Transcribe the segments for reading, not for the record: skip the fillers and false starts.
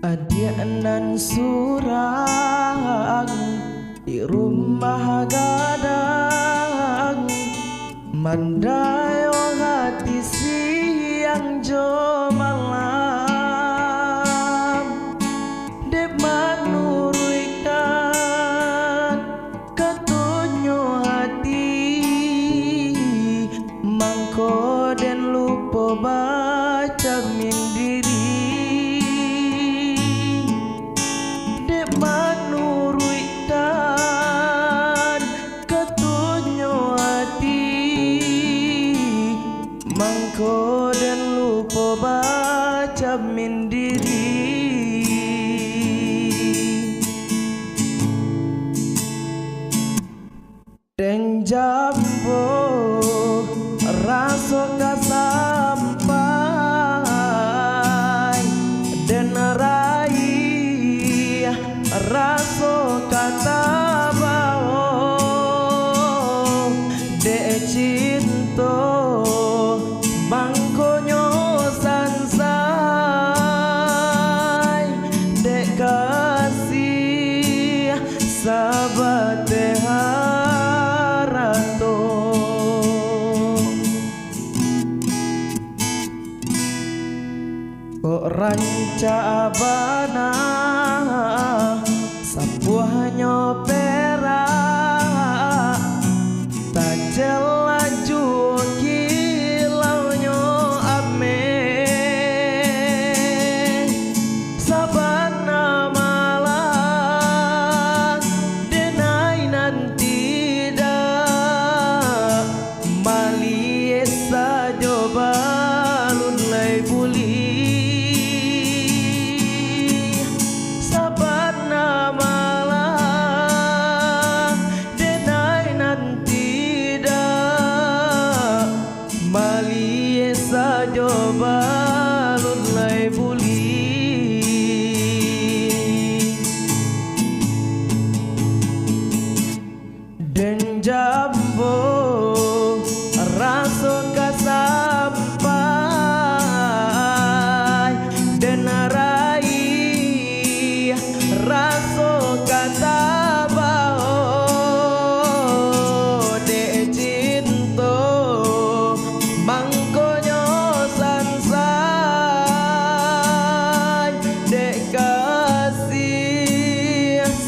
Adianan surang di rumah gadang, mandai hati siang jo malam, dep manurikan ketunyo hati, mangko den lupa baca mindiri. Manurutkan ketunyo hati, mangko dan lupa baca mindiri. Den jambo raso kasampai, den rai raso kata bao, de cinto bangkonyo sansai, de kasih sahabat harato. Kok ranca abana sapuahnya perak, tak jelaju kilaunya ame, sabana malang denai nanti dah mali sajo balun lai buli. Balun lai buli, den jambo raso kasampai, den rai raso kata bao, de cinto mangko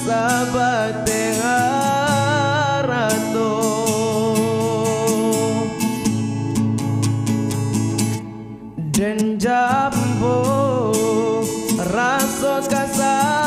sahabat harato. Den jambo raso kasar